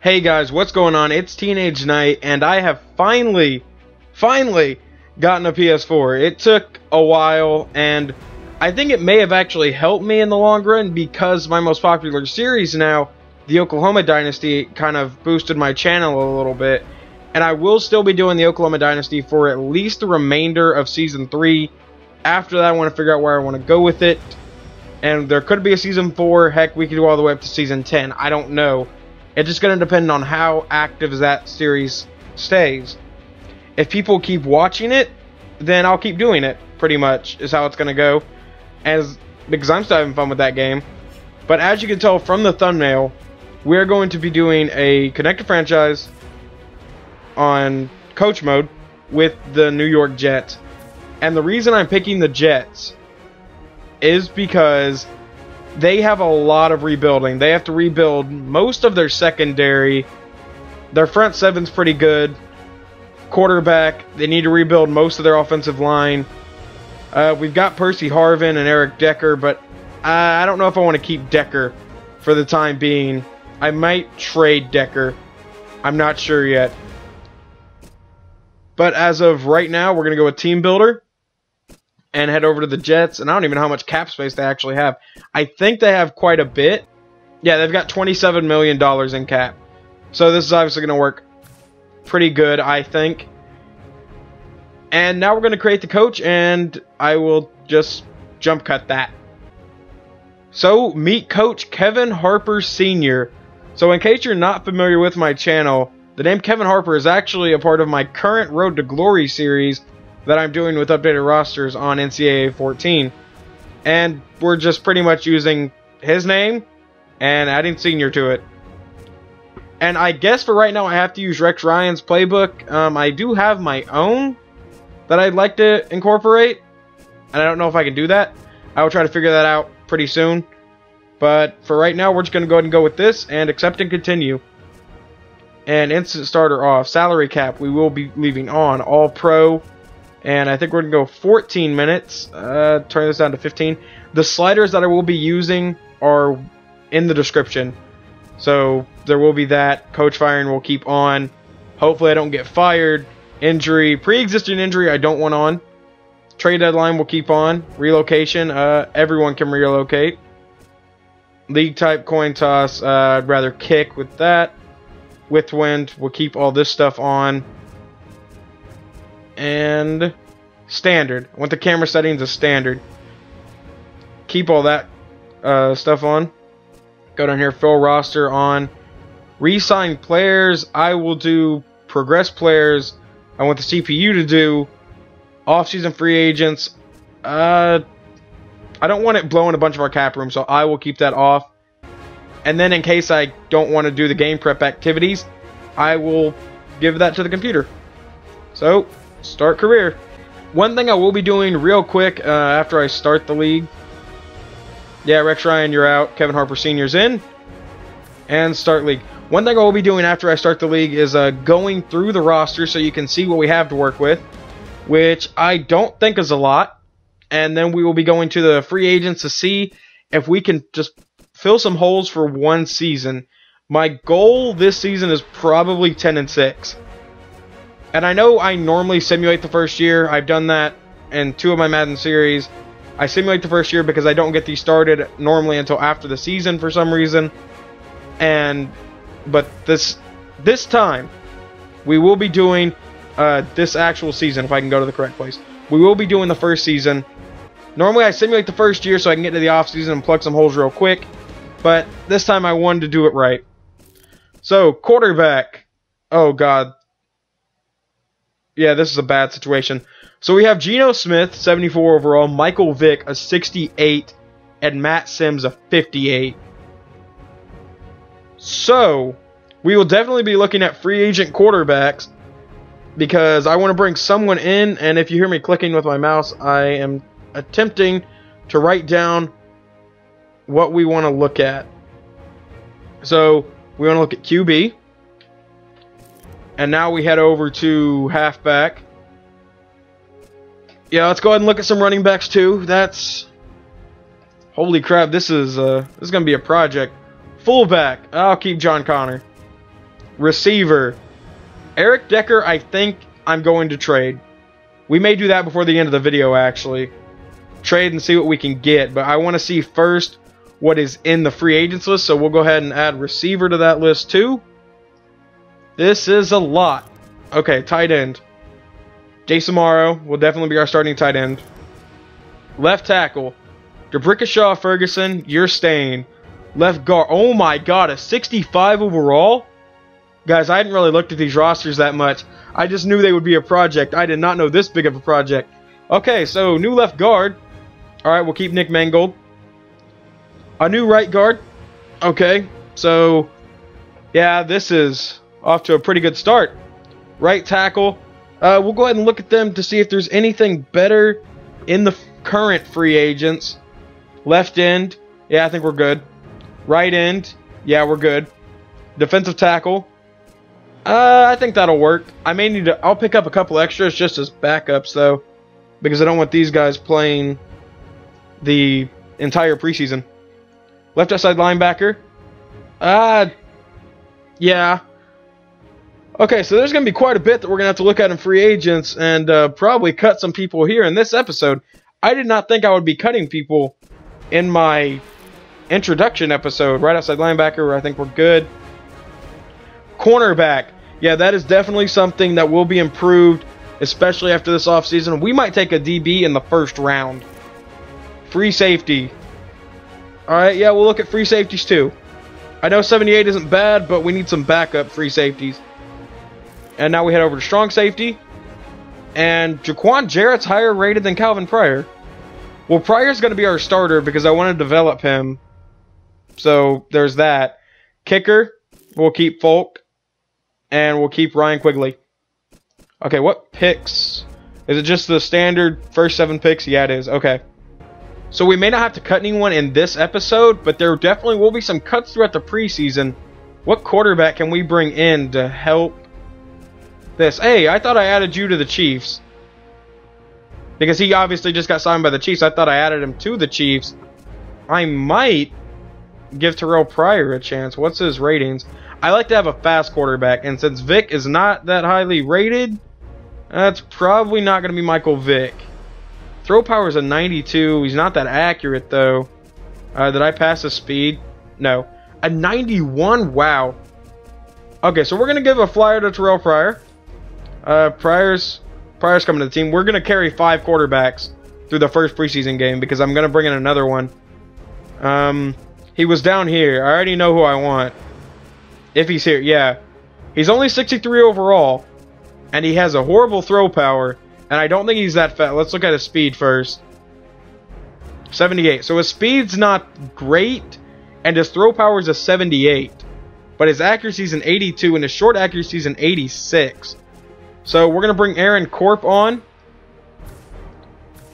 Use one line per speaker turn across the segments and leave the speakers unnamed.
Hey guys, what's going on? It's Teenage Night, and I have finally gotten a PS4. It took a while, and I think it may have actually helped me in the long run because my most popular series now, the Oklahoma Dynasty, kind of boosted my channel a little bit. And I will still be doing the Oklahoma Dynasty for at least the remainder of Season 3. After that, I want to figure out where I want to go with it. And there could be a Season 4. Heck, we could do all the way up to Season 10. I don't know. It's just going to depend on how active that series stays. If people keep watching it, then I'll keep doing it, pretty much, is how it's going to go. Because I'm still having fun with that game. But as you can tell from the thumbnail, we're going to be doing a connected franchise on coach mode with the New York Jets. And the reason I'm picking the Jets is because they have a lot of rebuilding. They have to rebuild most of their secondary. Their front seven's pretty good. Quarterback, they need to rebuild most of their offensive line. We've got Percy Harvin and Eric Decker, but I don't know if I want to keep Decker for the time being. I might trade Decker. I'm not sure yet. But as of right now, we're going to go with Team Builder and head over to the Jets. And I don't even know how much cap space they actually have. I think they have quite a bit. Yeah, they've got $27 million in cap. So this is obviously going to work pretty good, I think. And now we're going to create the coach, and I will just jump cut that. So, meet Coach Kevin Harper Sr. So in case you're not familiar with my channel, the name Kevin Harper is actually a part of my current Road to Glory series that I'm doing with updated rosters on NCAA 14. And we're just pretty much using his name and adding senior to it. And I guess for right now I have to use Rex Ryan's playbook. I do have my own that I'd like to incorporate, and I don't know if I can do that. I will try to figure that out pretty soon. But for right now, we're just going to go ahead and go with this and accept and continue. And instant starter off. Salary cap, we will be leaving on. All pro. And I think we're going to go 14 minutes. Turn this down to 15. The sliders that I will be using are in the description. So there will be that. Coach firing will keep on. Hopefully I don't get fired. Injury. Pre-existing injury I don't want on. Trade deadline will keep on. Relocation. Everyone can relocate. League type coin toss. I'd rather kick with that. With wind. We'll keep all this stuff on. And standard. I want the camera settings as standard. Keep all that stuff on. Go down here, fill roster on. Re-sign players. I will do progress players. I want the CPU to do off-season free agents. I don't want it blowing a bunch of our cap room, so I will keep that off. And then in case I don't want to do the game prep activities, I will give that to the computer. So, start career. One thing I will be doing real quick after I start the league. Yeah, Rex Ryan, you're out. Kevin Harper Sr.'s in. And start league. One thing I will be doing after I start the league is going through the roster so you can see what we have to work with, which I don't think is a lot. And then we will be going to the free agents to see if we can just fill some holes for one season. My goal this season is probably 10-6. And I know I normally simulate the first year. I've done that in 2 of my Madden series. I simulate the first year because I don't get these started normally until after the season for some reason. But this time, we will be doing this actual season, if I can go to the correct place. We will be doing the first season. Normally I simulate the first year so I can get to the off season and plug some holes real quick. But this time I wanted to do it right. So, quarterback. Oh, God. Yeah, this is a bad situation. So we have Geno Smith, 74 overall. Michael Vick, a 68. And Matt Sims, a 58. So, we will definitely be looking at free agent quarterbacks. Because I want to bring someone in. And if you hear me clicking with my mouse, I am attempting to write down what we want to look at. So, we want to look at QB. And now we head over to halfback. Yeah, let's go ahead and look at some running backs too. That's... Holy crap, this is going to be a project. Fullback. I'll keep John Connor. Receiver. Eric Decker, I think I'm going to trade. We may do that before the end of the video, actually. Trade and see what we can get. But I want to see first what is in the free agents list. So we'll go ahead and add receiver to that list too. This is a lot. Okay, tight end. Jason Morrow will definitely be our starting tight end. Left tackle. DeBrickashaw Ferguson, you're staying. Left guard. Oh my god, a 65 overall? Guys, I hadn't really looked at these rosters that much. I just knew they would be a project. I did not know this big of a project. Okay, so new left guard. Alright, we'll keep Nick Mangold. A new right guard. Okay, so yeah, this is off to a pretty good start. Right tackle. We'll go ahead and look at them to see if there's anything better in the current free agents. Left end. Yeah, I think we're good. Right end. Yeah, we're good. Defensive tackle. I think that'll work. I may need to... I'll pick up a couple extras just as backups, though. Because I don't want these guys playing the entire preseason. Left outside linebacker. Yeah. Okay, so there's going to be quite a bit that we're going to have to look at in free agents. And probably cut some people here in this episode. I did not think I would be cutting people in my introduction episode. Right outside linebacker, I think we're good. Cornerback. Yeah, that is definitely something that will be improved, especially after this offseason. We might take a DB in the first round. Free safety. Alright, yeah, we'll look at free safeties too. I know 78 isn't bad, but we need some backup free safeties. And now we head over to strong safety. And Jaquan Jarrett's higher rated than Calvin Pryor. Well, Pryor's going to be our starter because I want to develop him. So, there's that. Kicker, we'll keep Folk. And we'll keep Ryan Quigley. Okay, what picks? Is it just the standard first 7 picks? Yeah, it is. Okay. So we may not have to cut anyone in this episode, but there definitely will be some cuts throughout the preseason. What quarterback can we bring in to help this? Hey, I thought I added you to the Chiefs. Because he obviously just got signed by the Chiefs. I thought I added him to the Chiefs. I might give Terrell Pryor a chance. What's his ratings? I like to have a fast quarterback, and since Vic is not that highly rated, that's probably not going to be Michael Vick. Throw power is a 92. He's not that accurate, though. Did I pass his speed? No. A 91? Wow. Okay, so we're going to give a flyer to Terrell Pryor. Pryor's coming to the team. We're going to carry 5 quarterbacks through the first preseason game because I'm going to bring in another one. He was down here. I already know who I want. If he's here, yeah. He's only 63 overall, and he has a horrible throw power, and I don't think he's that fast. Let's look at his speed first. 78. So his speed's not great, and his throw power is a 78. But his accuracy is an 82, and his short accuracy is an 86. So we're going to bring Aaron Corp on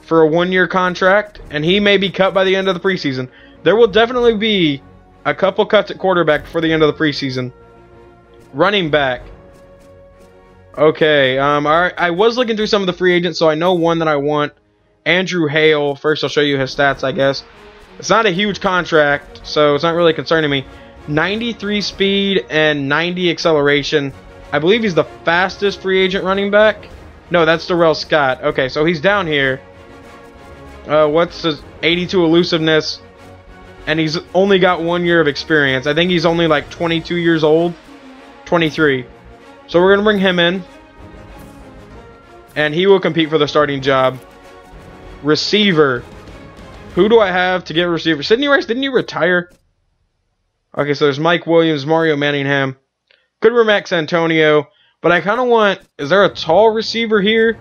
for a 1-year contract, and he may be cut by the end of the preseason. There will definitely be a couple cuts at quarterback before the end of the preseason. Running back. Okay, I was looking through some of the free agents, so I know one that I want. Andrew Hale. First, I'll show you his stats, I guess. It's not a huge contract, so it's not really concerning me. 93 speed and 90 acceleration. I believe he's the fastest free agent running back. No, that's Darrell Scott. Okay, so he's down here. What's his 82 elusiveness? And he's only got 1 year of experience. I think he's only like 22 years old. 23. So we're going to bring him in. And he will compete for the starting job. Receiver. Who do I have to get a receiver? Sidney Rice, didn't you retire? Okay, so there's Mike Williams, Mario Manningham. Could be Max Antonio. But I kind of want... Is there a tall receiver here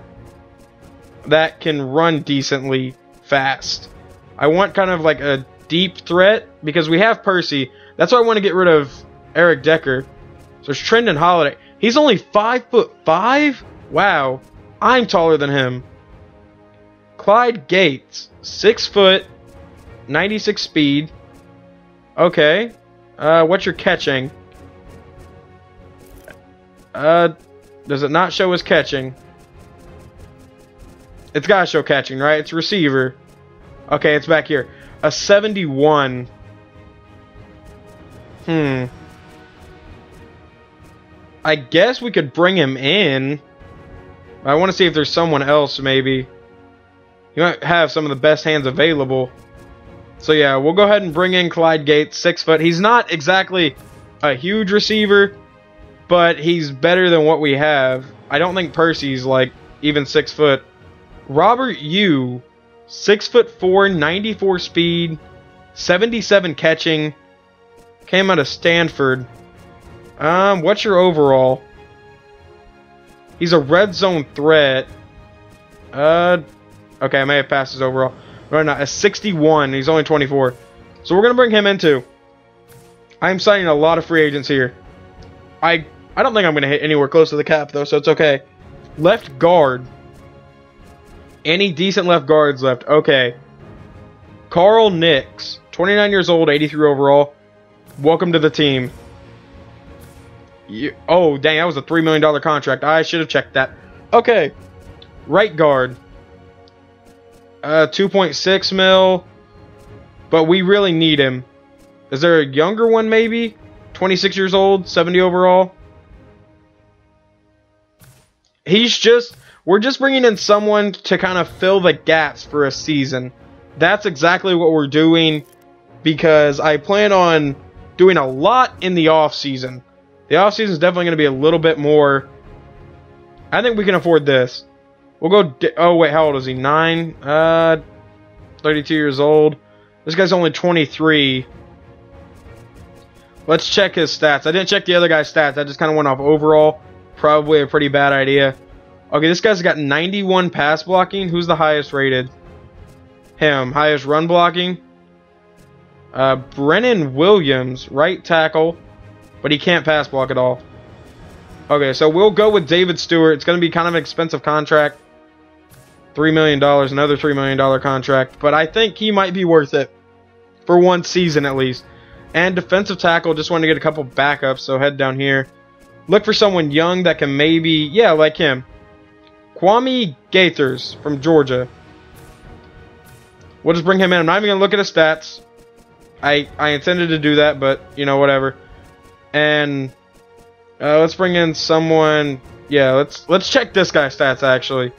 that can run decently fast? I want kind of like a deep threat because we have Percy. That's why I want to get rid of Eric Decker. So there's Trendon Holiday. He's only 5'5". Wow, I'm taller than him. Clyde Gates, 6 foot, 96 speed. Okay, what's your catching? Does it not show his catching? It's gotta show catching, right? It's receiver. Okay, it's back here. A 71. I guess we could bring him in. I want to see if there's someone else, maybe. You might have some of the best hands available. So yeah, we'll go ahead and bring in Clyde Gates, 6 foot. He's not exactly a huge receiver, but he's better than what we have. I don't think Percy's like even 6 foot. Robert Yu, 6'4", 94 speed, 77 catching. Came out of Stanford. What's your overall? He's a red zone threat. Okay, I may have passed his overall. Right now, a 61. He's only 24. So we're gonna bring him in too. I'm signing a lot of free agents here. I don't think I'm gonna hit anywhere close to the cap though, so it's okay. Left guard. Any decent left guards left? Okay. Carl Nix, 29 years old, 83 overall. Welcome to the team. Oh, dang, that was a $3 million contract. I should have checked that. Okay. Right guard. 2.6 mil. But we really need him. Is there a younger one, maybe? 26 years old, 70 overall. We're just bringing in someone to kind of fill the gaps for a season. That's exactly what we're doing, because I plan on doing a lot in the off season. The off season is definitely going to be a little bit more. I think we can afford this. We'll go. Oh wait, how old is he? 32 years old. This guy's only 23. Let's check his stats. I didn't check the other guy's stats. I just kind of went off overall. Probably a pretty bad idea. Okay, this guy's got 91 pass blocking. Who's the highest rated? Him. Highest run blocking. Brennan Williams, right tackle. But he can't pass block at all. Okay, so we'll go with David Stewart. It's going to be kind of an expensive contract. $3 million, another $3 million contract. But I think he might be worth it. For one season at least. And defensive tackle, just wanted to get a couple backups, so head down here. Look for someone young that can maybe, yeah, like him. Kwame Gaithers from Georgia. We'll just bring him in. I'm not even going to look at his stats. I intended to do that, but, you know, whatever. And let's bring in someone. Yeah, let's check this guy's stats, actually.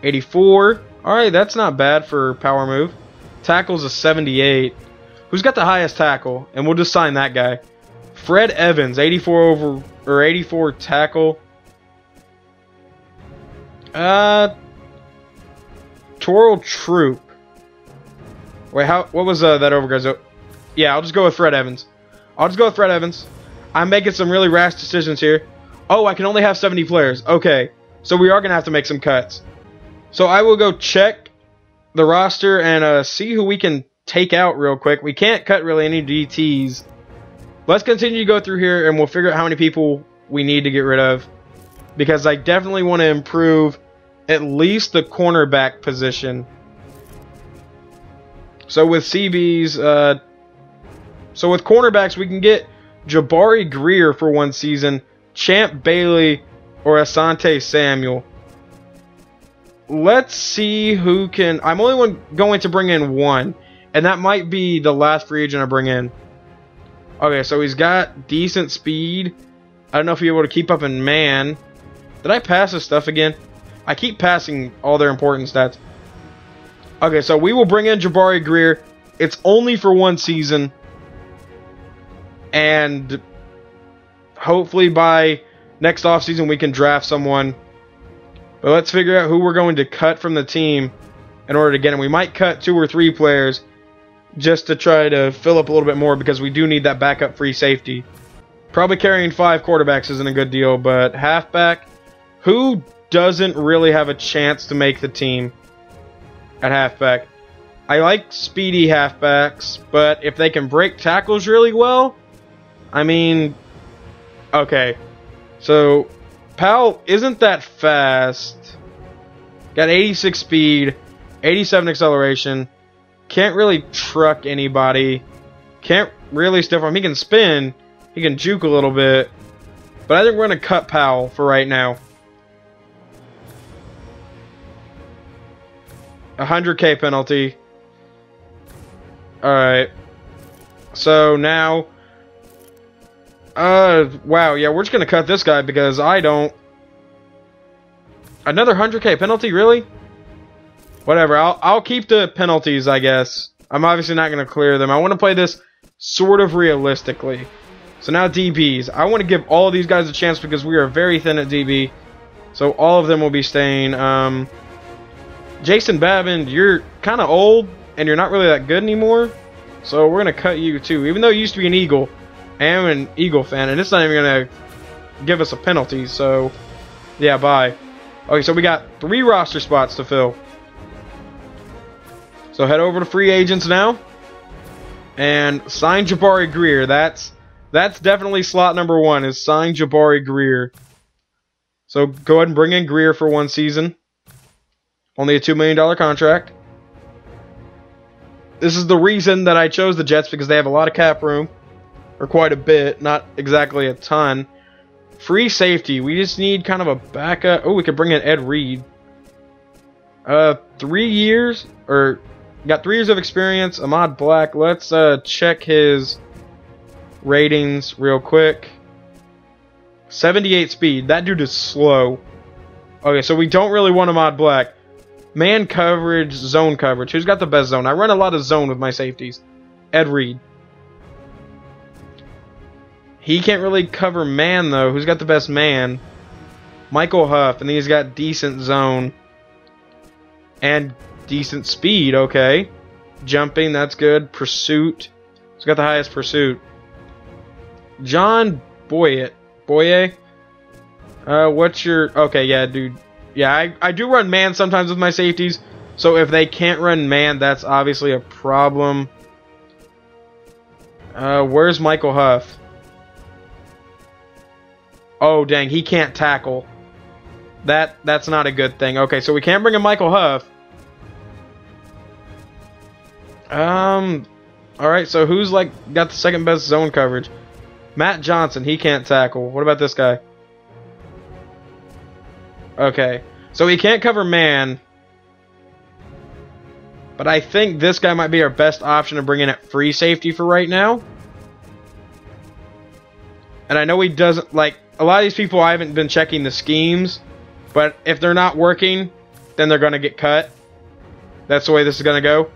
84. Alright, that's not bad for power move. Tackle's a 78. Who's got the highest tackle? And we'll just sign that guy. Fred Evans, 84 tackle. Toral Troop. Wait, what was that over, guys? Yeah, I'll just go with Fred Evans. I'm making some really rash decisions here. Oh, I can only have 70 players. Okay, so we are going to have to make some cuts. So I will go check the roster and see who we can take out real quick. We can't cut really any DTs. Let's continue to go through here and we'll figure out how many people we need to get rid of. Because I definitely want to improve at least the cornerback position. So with CBs, so with cornerbacks, we can get Jabari Greer for one season, Champ Bailey, or Asante Samuel. Let's see who can. I'm only going to bring in one, and that might be the last free agent I bring in. Okay, so he's got decent speed. I don't know if he'll be able to keep up in man. Did I pass his stuff again? I keep passing all their important stats. Okay, so we will bring in Jabari Greer. It's only for one season. And hopefully by next offseason we can draft someone. But let's figure out who we're going to cut from the team in order to get him. We might cut 2 or 3 players just to try to fill up a little bit more because we do need that backup free safety. Probably carrying 5 quarterbacks isn't a good deal, but halfback, who doesn't really have a chance to make the team at halfback? I like speedy halfbacks, but if they can break tackles really well, I mean, okay. So, Powell isn't that fast. Got 86 speed, 87 acceleration. Can't really truck anybody. Can't really stiff arm. He can spin. He can juke a little bit. But I think we're going to cut Powell for right now. 100K penalty. Alright. So now Wow, yeah, we're just gonna cut this guy because I don't... Another 100k penalty, really? Whatever, I'll keep the penalties, I guess. I'm obviously not gonna clear them. I want to play this sort of realistically. So now DBs. I want to give all of these guys a chance because we are very thin at DB. So all of them will be staying. Jason Babin, you're kind of old and you're not really that good anymore. So we're going to cut you too. Even though you used to be an Eagle. I am an Eagle fan and it's not even going to give us a penalty. So yeah, bye. Okay, so we got 3 roster spots to fill. So head over to free agents now. And sign Jabari Greer. That's definitely slot number 1 is sign Jabari Greer. So go ahead and bring in Greer for 1 season. Only a $2 million contract. This is the reason that I chose the Jets because they have a lot of cap room. Or quite a bit, not exactly a ton. Free safety. We just need kind of a backup. Oh, we could bring in Ed Reed. 3 years, or got 3 years of experience. Ahmad Black. Let's check his ratings real quick. 78 speed. That dude is slow. Okay, so we don't really want Ahmad Black. Man coverage, zone coverage. Who's got the best zone? I run a lot of zone with my safeties. Ed Reed. He can't really cover man, though. Who's got the best man? Michael Huff. And then he's got decent zone. And decent speed. Okay. Jumping, that's good. Pursuit. Who's got the highest pursuit? John Boye. What's your... Okay, yeah, dude. Yeah, I do run man sometimes with my safeties. So if they can't run man, that's obviously a problem. Where's Michael Huff? Oh, dang, he can't tackle. That's not a good thing. Okay, so we can't bring in Michael Huff. Alright, so who's, like, got the second best zone coverage? Matt Johnson, he can't tackle. What about this guy? Okay, so he can't cover man. But I think this guy might be our best option to bring in at free safety for right now. And I know he doesn't, like, a lot of these people I haven't been checking the schemes. But if they're not working, then they're going to get cut. That's the way this is going to go.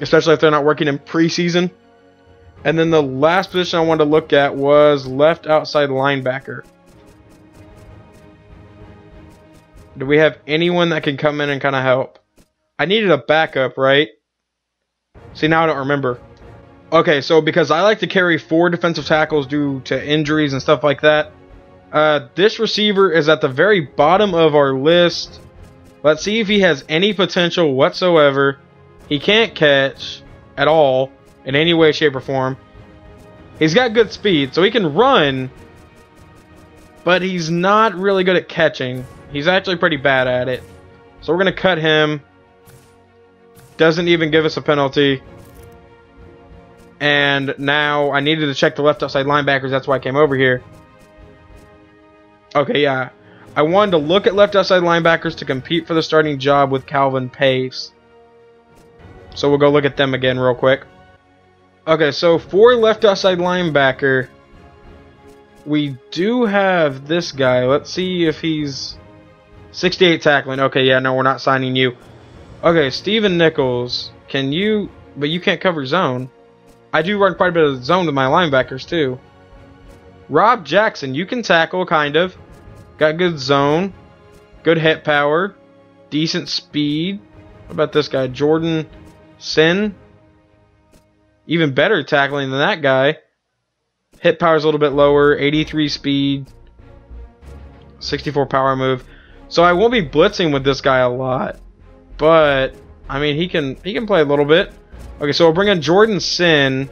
Especially if they're not working in preseason. And then the last position I wanted to look at was left outside linebacker. Do we have anyone that can come in and kind of help? I needed a backup, right? See, now I don't remember. Okay, so because I like to carry 4 defensive tackles due to injuries and stuff like that, this receiver is at the very bottom of our list. Let's see if he has any potential whatsoever. He can't catch at all in any way, shape, or form. He's got good speed, so he can run, but he's not really good at catching. He's actually pretty bad at it. So we're going to cut him. Doesn't even give us a penalty. And now I needed to check the left outside linebackers. That's why I came over here. Okay, yeah. I wanted to look at left outside linebackers to compete for the starting job with Calvin Pace. So we'll go look at them again real quick. Okay, so for left outside linebacker, we do have this guy. Let's see if he's 68 tackling. Okay, yeah, no, we're not signing you. Okay, Steven Nichols. Can you... But you can't cover zone. I do run quite a bit of zone with my linebackers, too. Rob Jackson. You can tackle, kind of. Got good zone. Good hit power. Decent speed. What about this guy? Jordan Sin. Even better tackling than that guy. Hit power is a little bit lower. 83 speed. 64 power move. So I won't be blitzing with this guy a lot. But, I mean, he can play a little bit. Okay, so we'll bring in Jordan Sin.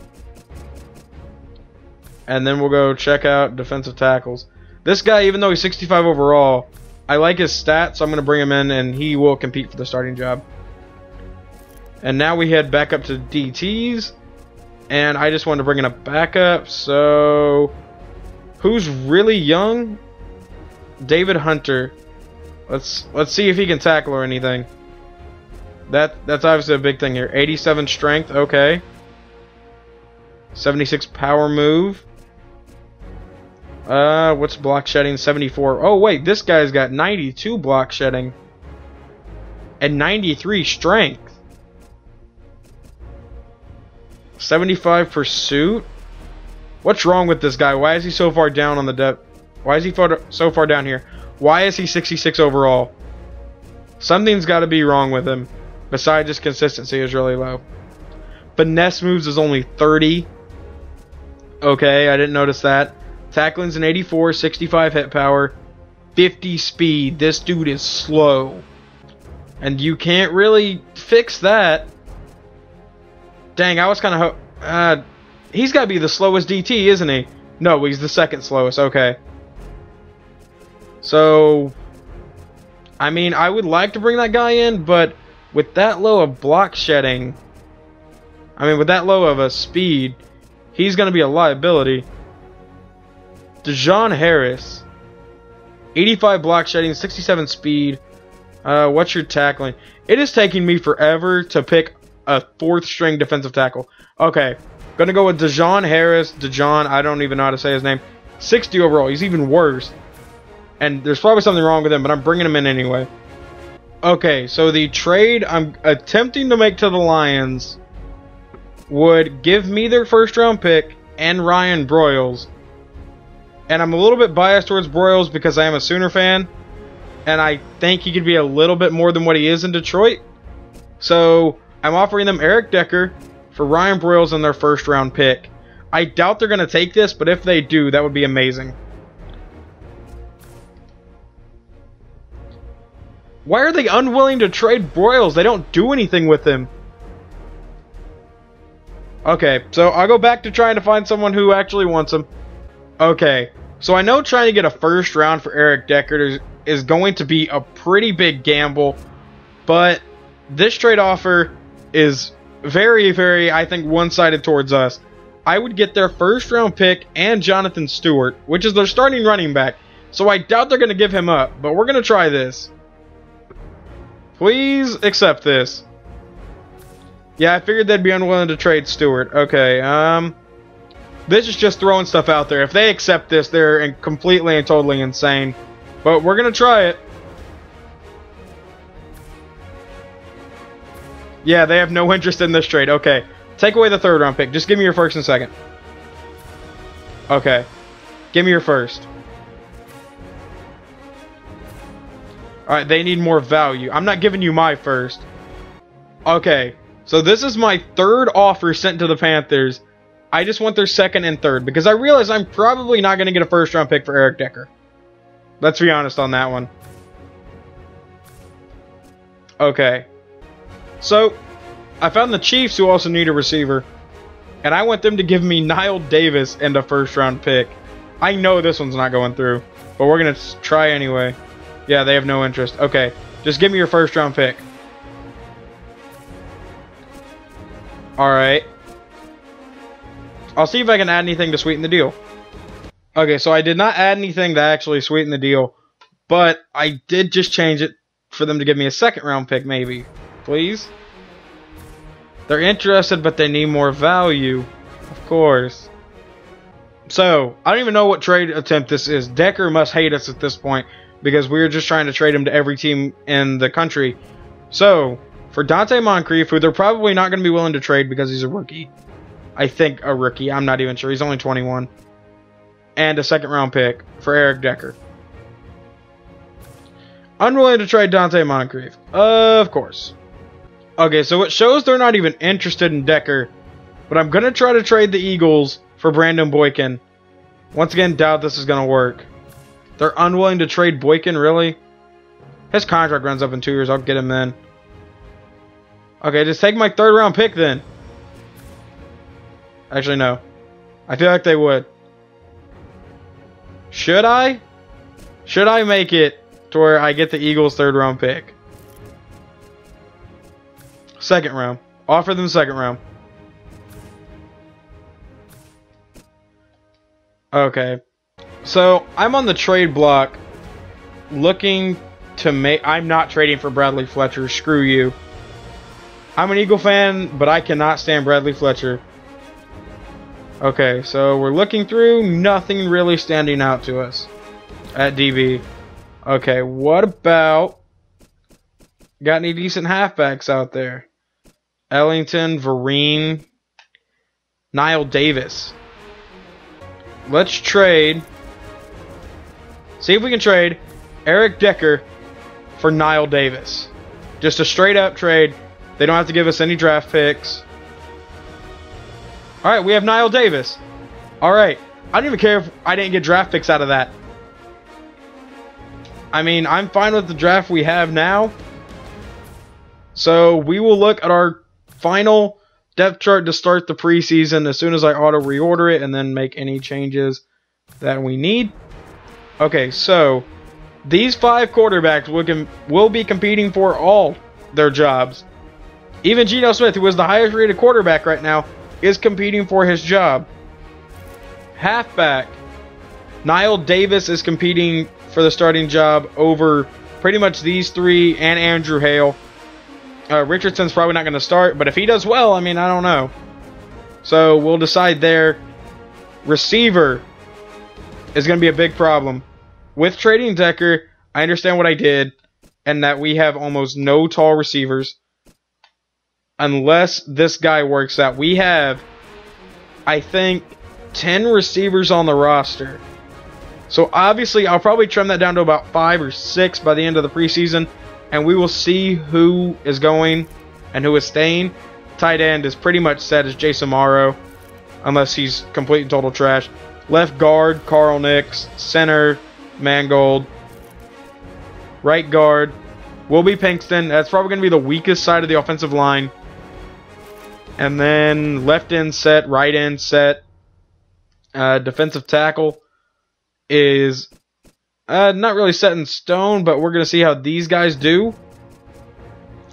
And then we'll go check out defensive tackles. This guy, even though he's 65 overall, I like his stats, so I'm going to bring him in, and he will compete for the starting job. And now we head back up to DTs. And I just wanted to bring in a backup, so... Who's really young? David Hunter. Let's see if he can tackle or anything. That's obviously a big thing here. 87 strength, okay. 76 power move. What's block shedding? 74. Oh, wait, this guy's got 92 block shedding. And 93 strength. 75 pursuit? What's wrong with this guy? Why is he so far down on the depth? Why is he so far down here? Why is he 66 overall? Something's got to be wrong with him. Besides his consistency is really low. Finesse moves is only 30. Okay, I didn't notice that. Tackling's an 84, 65 hit power, 50 speed. This dude is slow. And you can't really fix that. Dang, I was kind of... he's got to be the slowest DT, isn't he? No, he's the second slowest. Okay. So... I mean, I would like to bring that guy in, but with that low of block shedding... I mean, with that low of a speed, he's going to be a liability. Dejon Harris. 85 block shedding, 67 speed. What's your tackling? It is taking me forever to pick a fourth string defensive tackle. Okay. Going to go with Dejon Harris. Dejon, I don't even know how to say his name. 60 overall. He's even worse. And there's probably something wrong with him, but I'm bringing him in anyway. Okay, so the trade I'm attempting to make to the Lions would give me their first round pick and Ryan Broyles. And I'm a little bit biased towards Broyles because I am a Sooner fan. And I think he could be a little bit more than what he is in Detroit. So I'm offering them Eric Decker for Ryan Broyles and their first round pick. I doubt they're going to take this, but if they do, that would be amazing. Why are they unwilling to trade Broyles? They don't do anything with him. Okay, so I'll go back to trying to find someone who actually wants him. Okay, so I know trying to get a first round for Eric Decker is going to be a pretty big gamble, but this trade offer is very, very, I think, one-sided towards us. I would get their first round pick and Jonathan Stewart, which is their starting running back, so I doubt they're going to give him up, but we're going to try this. Please accept this. Yeah, I figured they'd be unwilling to trade Stewart. Okay, this is just throwing stuff out there. If they accept this, they're completely and totally insane. But we're going to try it. Yeah, they have no interest in this trade. Okay, take away the third round pick. Just give me your first and second. Okay, give me your first. Alright, they need more value. I'm not giving you my first. Okay, so this is my third offer sent to the Panthers. I just want their second and third because I realize I'm probably not going to get a first round pick for Eric Decker. Let's be honest on that one. Okay. So, I found the Chiefs who also need a receiver. And I want them to give me Niall Davis and a first round pick. I know this one's not going through, but we're going to try anyway. Yeah, they have no interest. Okay, just give me your first round pick. Alright. I'll see if I can add anything to sweeten the deal. Okay, so I did not add anything to actually sweeten the deal. But I did just change it for them to give me a second round pick, maybe. Please? They're interested, but they need more value. Of course. So, I don't even know what trade attempt this is. Decker must hate us at this point, because we're just trying to trade him to every team in the country. So, for Dante Moncrief, who they're probably not going to be willing to trade because he's a rookie. I think a rookie. I'm not even sure. He's only 21. And a second round pick for Eric Decker. Unwilling to trade Dante Moncrief. Of course. Okay, so it shows they're not even interested in Decker. But I'm going to try to trade the Eagles for Brandon Boykin. Once again, doubt this is going to work. They're unwilling to trade Boykin, really? His contract runs up in 2 years. I'll get him then. Okay, just take my third round pick then. Actually, no. I feel like they would. Should I? Should I make it to where I get the Eagles' third round pick? Second round. Offer them second round. Okay. So, I'm on the trade block looking to make... I'm not trading for Bradley Fletcher. Screw you. I'm an Eagle fan, but I cannot stand Bradley Fletcher. Okay, so we're looking through, nothing really standing out to us at DB. Okay, what about... Got any decent halfbacks out there? Ellington, Vereen, Niall Davis. Let's trade. See if we can trade Eric Decker for Niall Davis. Just a straight up trade. They don't have to give us any draft picks. Alright, we have Niall Davis. Alright, I don't even care if I didn't get draft picks out of that. I mean, I'm fine with the draft we have now. So we will look at our final depth chart to start the preseason as soon as I auto reorder it and then make any changes that we need. Okay, so these 5 quarterbacks will be competing for all their jobs. Even Geno Smith, who is the highest rated quarterback right now, is competing for his job. Halfback, Niall Davis is competing for the starting job over pretty much these 3 and Andrew Hale. Richardson's probably not going to start, but if he does well, I mean, I don't know. So we'll decide there. Receiver is going to be a big problem. With trading Decker, I understand what I did, and that we have almost no tall receivers. Unless this guy works out. We have, I think, 10 receivers on the roster. So obviously, I'll probably trim that down to about 5 or 6 by the end of the preseason. And we will see who is going and who is staying. Tight end is pretty much set as Jason Morrow, unless he's complete and total trash. Left guard, Carl Nix. Center, Mangold. Right guard will be Pinkston. That's probably going to be the weakest side of the offensive line. And then left end set, right end set. Defensive tackle is... not really set in stone, but we're going to see how these guys do.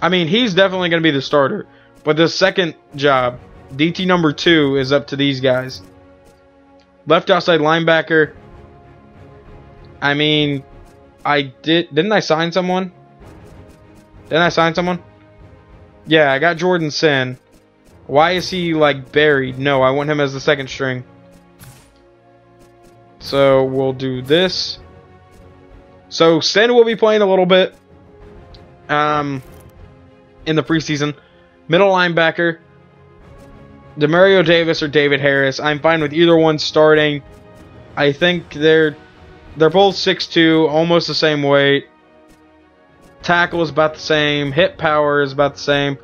I mean, he's definitely going to be the starter. But the second job, DT number 2, is up to these guys. Left outside linebacker. I mean, didn't I sign someone? Didn't I sign someone? Yeah, I got Jordan Sin. Why is he, like, buried? No, I want him as the second string. So, we'll do this. So, Sin will be playing a little bit in the preseason. Middle linebacker, Demario Davis or David Harris. I'm fine with either one starting. I think they're both 6'2", almost the same weight. Tackle is about the same. Hit power is about the same.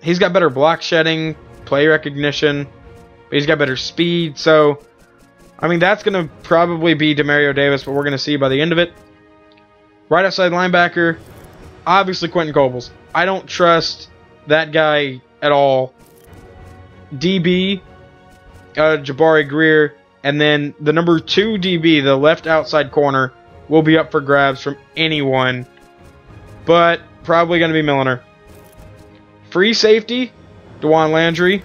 He's got better block shedding, play recognition, but he's got better speed. So, I mean, that's going to probably be Demario Davis, but we're going to see by the end of it. Right outside linebacker, obviously Quentin Cobles. I don't trust that guy at all. DB, Jabari Greer, and then the number 2 DB, the left outside corner, will be up for grabs from anyone, but probably going to be Milliner. Free safety, DeJuan Landry.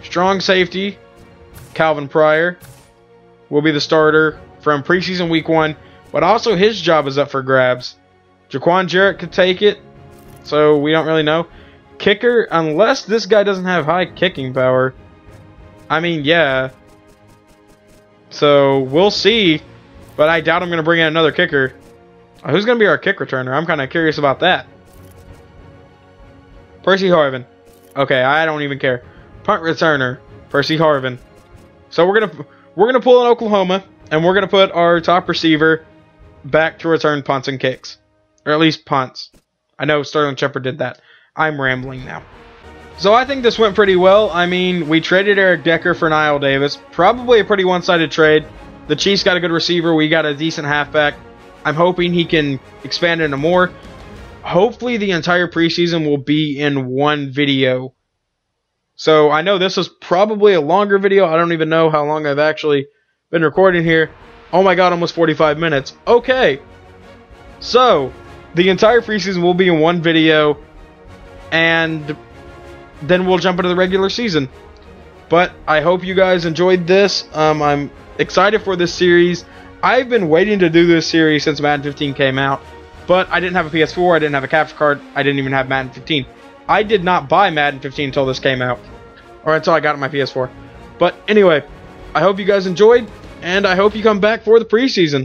Strong safety, Calvin Pryor, will be the starter from preseason week 1. But also his job is up for grabs. Jaquan Jarrett could take it, so we don't really know. Kicker, unless this guy doesn't have high kicking power. I mean, yeah. So we'll see, but I doubt I'm going to bring in another kicker. Who's going to be our kick returner? I'm kind of curious about that. Percy Harvin. Okay, I don't even care. Punt returner, Percy Harvin. So we're gonna pull in Oklahoma, and we're gonna put our top receiver back to return punts and kicks. Or at least punts. I know Sterling Shepard did that. I'm rambling now. So I think this went pretty well. I mean, we traded Eric Decker for Niall Davis. Probably a pretty one-sided trade. The Chiefs got a good receiver. We got a decent halfback. I'm hoping he can expand into more. Hopefully the entire preseason will be in one video. So I know this is probably a longer video. I don't even know how long I've actually been recording here. Oh my god, almost 45 minutes. Okay. So, the entire preseason will be in one video. And then we'll jump into the regular season. But I hope you guys enjoyed this. I'm excited for this series. I've been waiting to do this series since Madden 15 came out. But I didn't have a PS4, I didn't have a capture card, I didn't even have Madden 15. I did not buy Madden 15 until this came out. Or until I got my PS4. But anyway, I hope you guys enjoyed, and I hope you come back for the preseason.